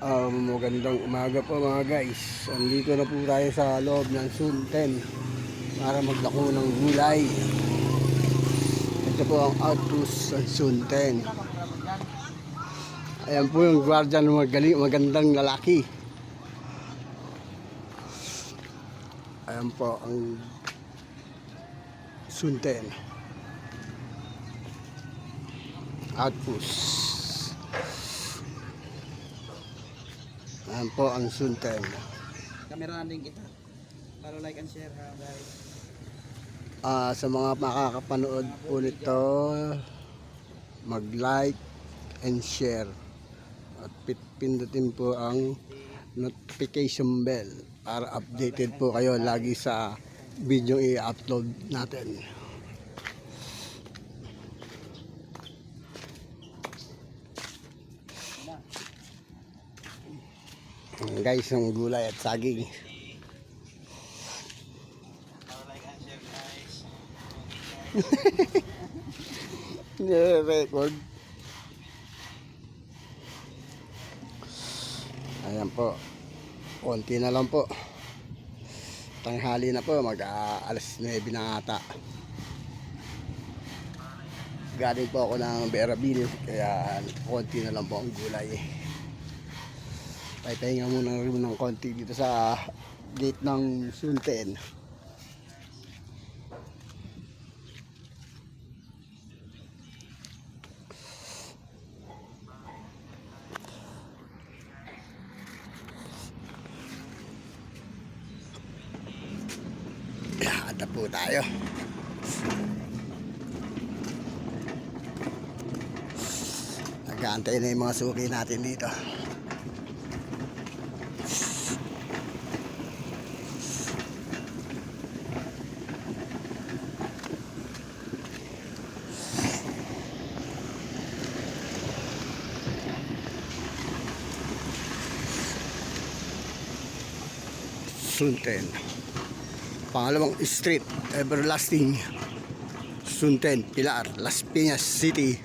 Magandang umaga po mga guys. Andito na po tayo sa loob ng Sunten para maglako ng gulay. Ito po ang outpost ng Sunten. Ayan po yung guardian ng magandang lalaki. Ayan po ang Sunten outpost. Ayan po ang Sunten. Kamera din kita para like and share ha guys. Sa mga makakapanood po nito, mag-like and share at pindutin po ang notification bell para updated po kayo lagi sa video i-upload natin. Guys, yung gulay at saging. Para like and share guys. Record. Ayan po. Konti na lang po. Tanghali na po. Alas 9 na ata. Galing po ako ng Berabili. Kaya konti na lang po ang gulay. Pahinga muna rin ng konti dito sa gate ng Sunten. Ata po tayo. Nag-aantay na yung mga suki natin dito. Sunten. Pangalawang street, Everlasting. Sunten, Pilar, Las Piñas City.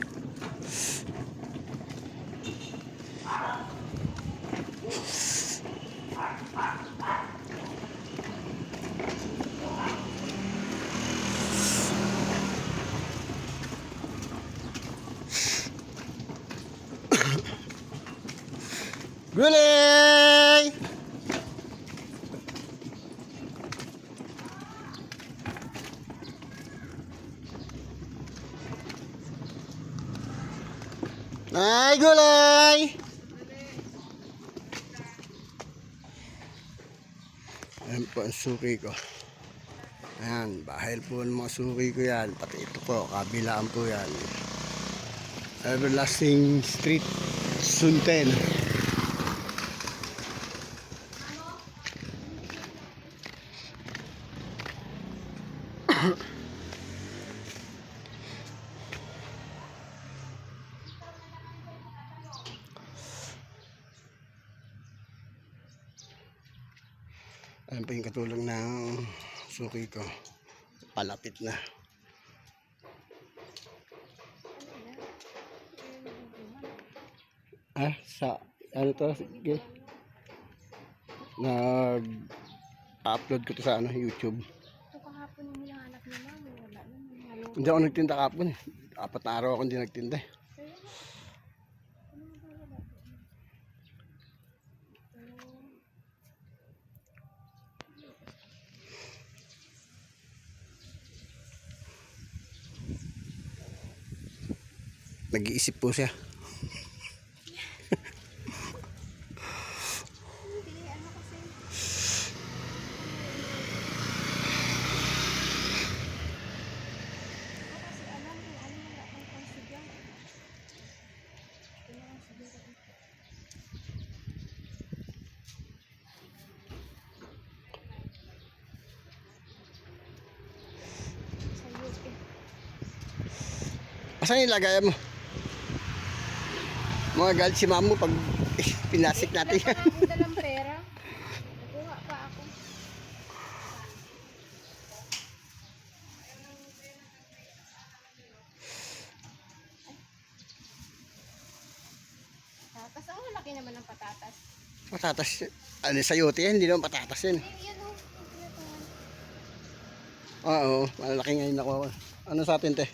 Gulay! Ay, gulay! Ayan po ang suki ko. Ayan, bahal po ng mga suki ko yan. Pati ito po, kabilaan po yan. Everlasting Street, Sunten. Ayan po yung katulong ng suki ko. Palapit na. Sa ano to? Sige. Nag-upload ko to sa YouTube. Ito kahapon yung hinahanap ni Mami, wala naman. Hindi ako nagtinda kahapon. 4 na araw ako hindi nagtinda. Nag-iisip po siya. Asan yung lagayan mo? Mga galit si mamo pag pinasik natin yan. Wala akong dalang pera. Nakuha pa ako. Kasi ang laki naman ng patatas. Patatas. Ano sayote yan? Hindi naman patatas yan. Yun o. Oo, malaki ngayon ako. Ano sa atin, te?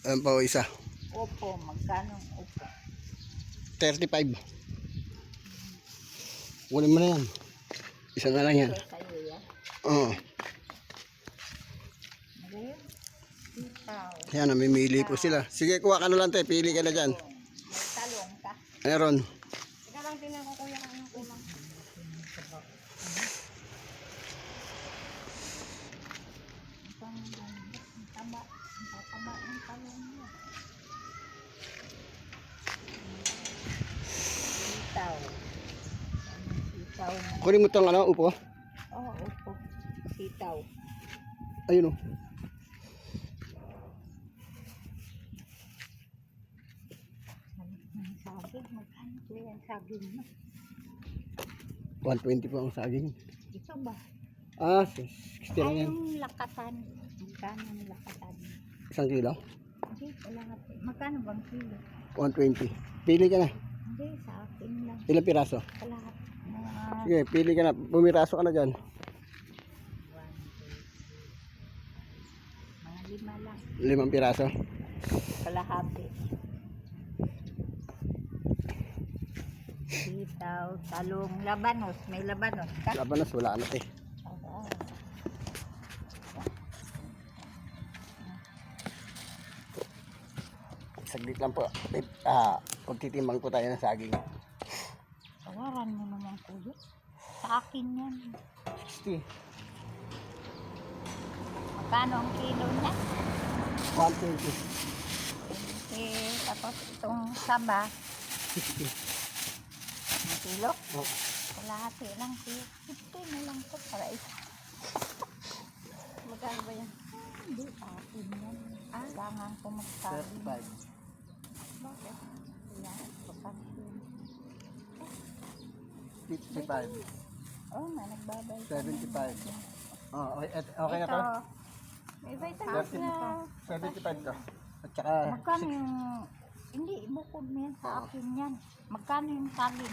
Ayan pa o isa. Opo, magkano ang opo? 35. Kunin mo na yan. Isa na lang yan. Ito sa'yo yan. Oo. Ngayon, sitaw. Yan, namimili po sila. Sige, kuha ka na lang, te. Pili ka na dyan. May talong ka. Meron. Teka lang, tingnan ko kuya kung anong kulang. Ang taba ng talong mo. Sitaw. Sitaw. Kunin mo itong ano, upo. Oo, opo. Sitaw. Ayun o. Saging, magkano po yan? Saging mo. 120 po ang saging. Ito ba? Ah, 60 lang Ay, yan. yung lakatan. Magkano ang lakatan? 1 kilo. Hindi, wala nga. Magkano bang kilo? 120. Pili ka na. Hindi, sa akin lang. Ilang piraso? Sa lahat. Mga Sige, pili ka na. Bumiraso ka na dyan. 5 lang. 5 piraso. Kalahati. Sitaw, talong, labanos. May labanos ka? Labanos, wala na, te. Oo. Saglit lang po. Pagtitimbang po tayo ng saging. Tawaran mo naman kuya. Sa akin yan. 60. Magkano ang kilo niya? 120. Tapos itong saba, 60. ang kilo. Oh. Kalahati lang kuya. 50 na lang to para isa. Magkano ba yan? Hindi, akin yan. Kailangan ko magsabi. 35. Bakit? Yan, papansin. 55. Oo nga, nagbabay. 75. Oh, okay na to? May vitamins na. 75 to. At saka, Magkano yung... Hindi, bukod mo yan sa akin yan. Magkano yung talin?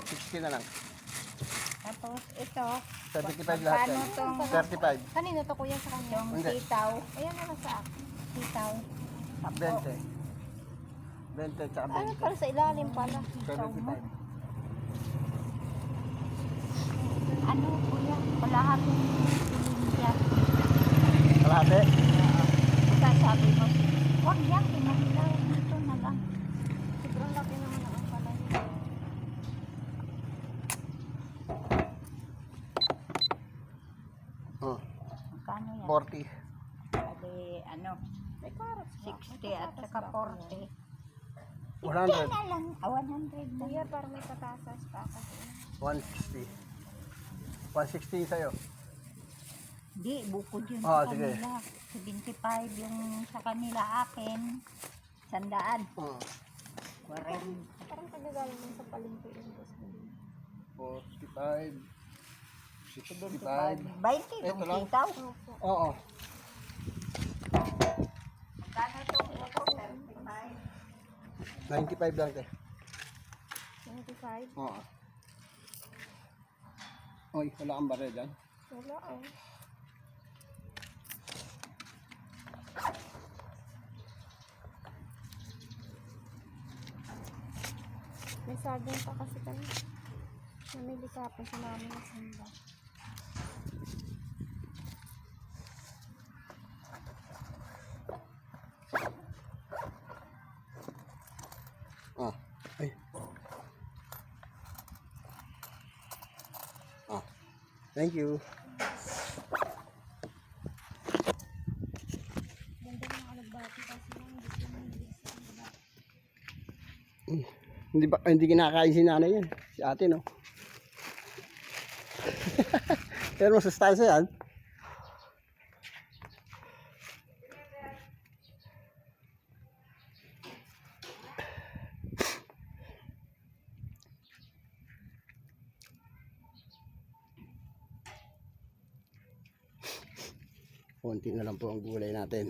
60 na lang. Tapos ito, 75 lahat magkano yan. tong 35. Kanino to kuya sa kanya? yung Hindi. sitaw? Ayan na lang sa akin. Sitaw. 20. 20 tsaka Ano pala sa ilalim pala? 75. Ano kuya? Kalahati silinda. Kalahati? Basta sabi mo, huwag yan, pinahilaw. Dito na lang. Sobrang laki naman ang pala niya. Oh, Magkano yan? 40. Sabi, ano, May carrots ba? 60 at saka 40. 100. Na lang. 100 na Kuya, yan. para may patasas pa kasi. 160. 160 sa'yo. Hindi, bukod yun Ah, sa sige. kanila. 75 yung sa kanila akin. 100. Oh, 40. Parang tagagaling mo sa palengke yung boss mo. 45. 65. 20 Ito itong lang. sitaw. Oo. Magkano itong ito? 35. 95 lang te. 25. Oo. Oy, wala kang baril dyan. Wala oh. May saging pa kasi kami. Namili ka pa sa namin na sanda. Ah. Ay. Ah. Thank you. Ganda ng alagbati kasi lang. Hindi ko nabili sa alagbati. Hindi kinakain si nanay yan. Si ate, no? Pero masustansya yan. Konti na lang po ang gulay natin.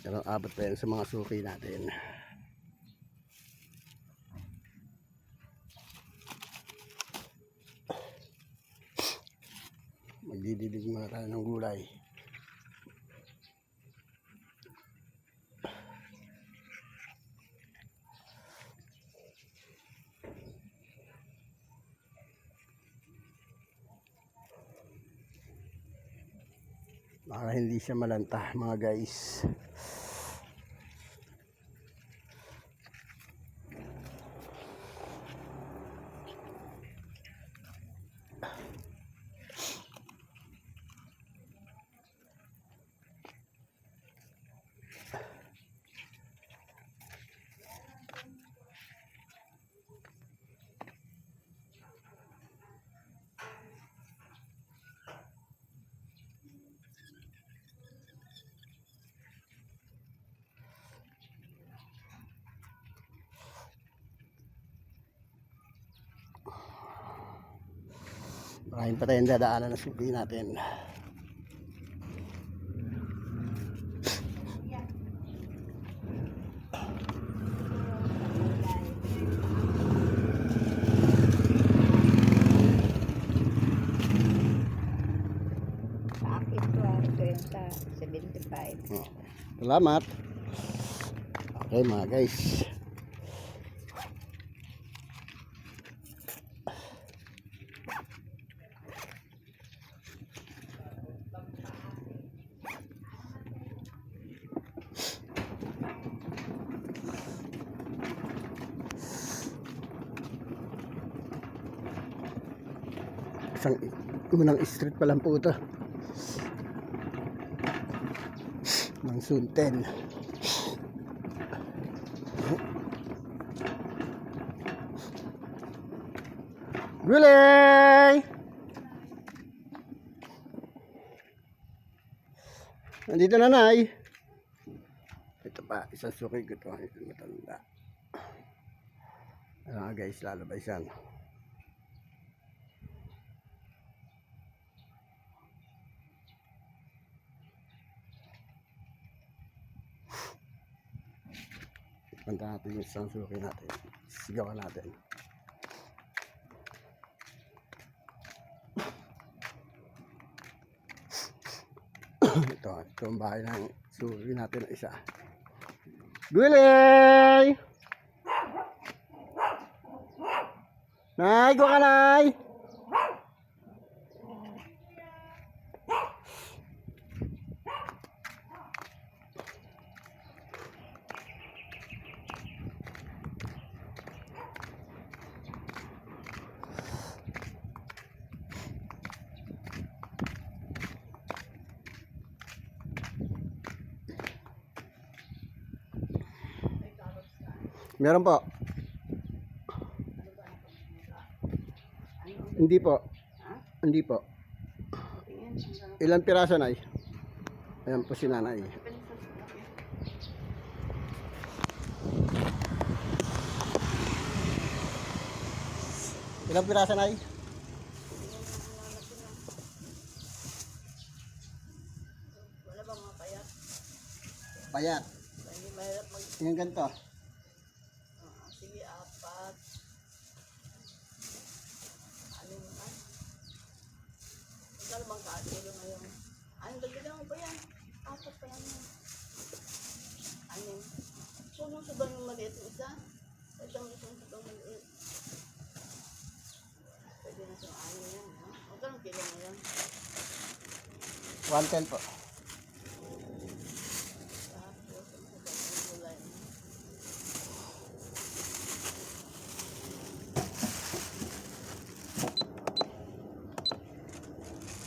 Pero abot pa yan sa mga suki natin. Didilig muna tayo ng gulay. Para hindi siya malanta mga guys. Maraming pa tayong dadaanan na suki natin. Sa akin to ang 75. Oh, salamat. Okay mga guys. Isang unang street pa lang po ito ng Sunten. Gulay! Nandito na, Nay. Ito pa, isang suki ko ito. Ito matanda. Ano nga guys, lalabaysan. Punta natin yung isang suki natin. Sigawan natin. Ito ang bahay ng suki natin na isa. Gulay! Nay, go ka, Nay! Meron po. Hindi po. Hindi po. Ilang piraso, Nay? Ayan po si Nanay. Ilang piraso, Nay? Wala bang mga payat? Payat. Hindi mahirap mag... Yung ganito. Sige, 4. Ano yung kan? Magkano bang kilo ngayon? Ano, dagdagan mo pa yan? 4 pa yan. Ano? Sunong sa bang yung maliit yung isa? Ito ang isang sa bang maliit. Pwede na siyang ano yan. Magkano kilo ngayon? 110 po.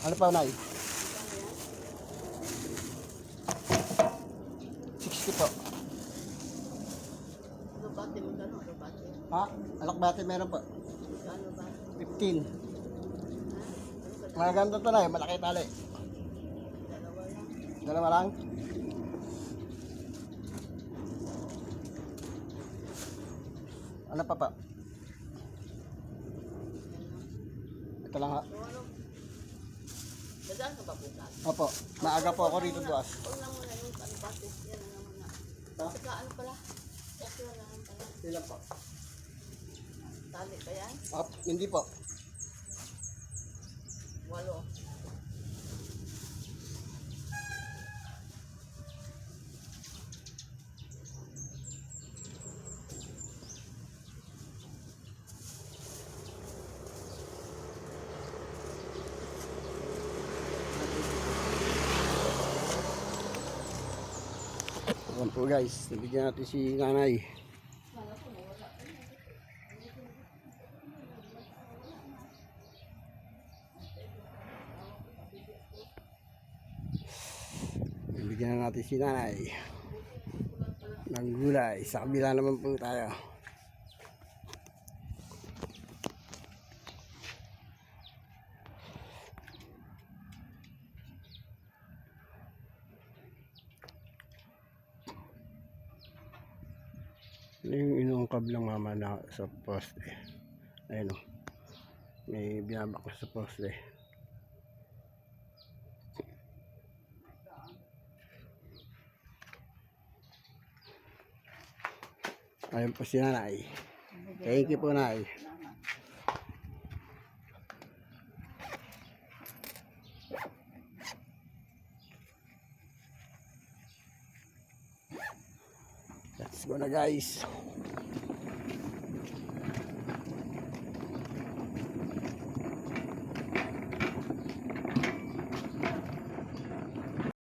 Ano pa, Nay? 60 po. Alubate, magkano alubate? Ha? Alakbate meron po. Magkano ba? 15. Mga ganito to, Nay. Malaki tali. Dalawa lang. Dalawa lang. Ano pa pa? Ito lang ha. So, ano? Dadaan ka ba bukas? Opo. Maaga po ako rito bukas. Huwag na muna yung alubate. Yan na naman na. Ha? Saka ano pala? Okra na lang pala. Ilan po? Tali ba yan? Hindi po. 8. po guys, nabigyan natin si nanay. Nabigyan na natin si nanay ng gulay. Sa kabila naman po tayo. Yung inuungkab lang mama na sa poste. Ayun o. May binabak sa poste. Ayun po si nanay. Thank you po, nay. Let's go na guys.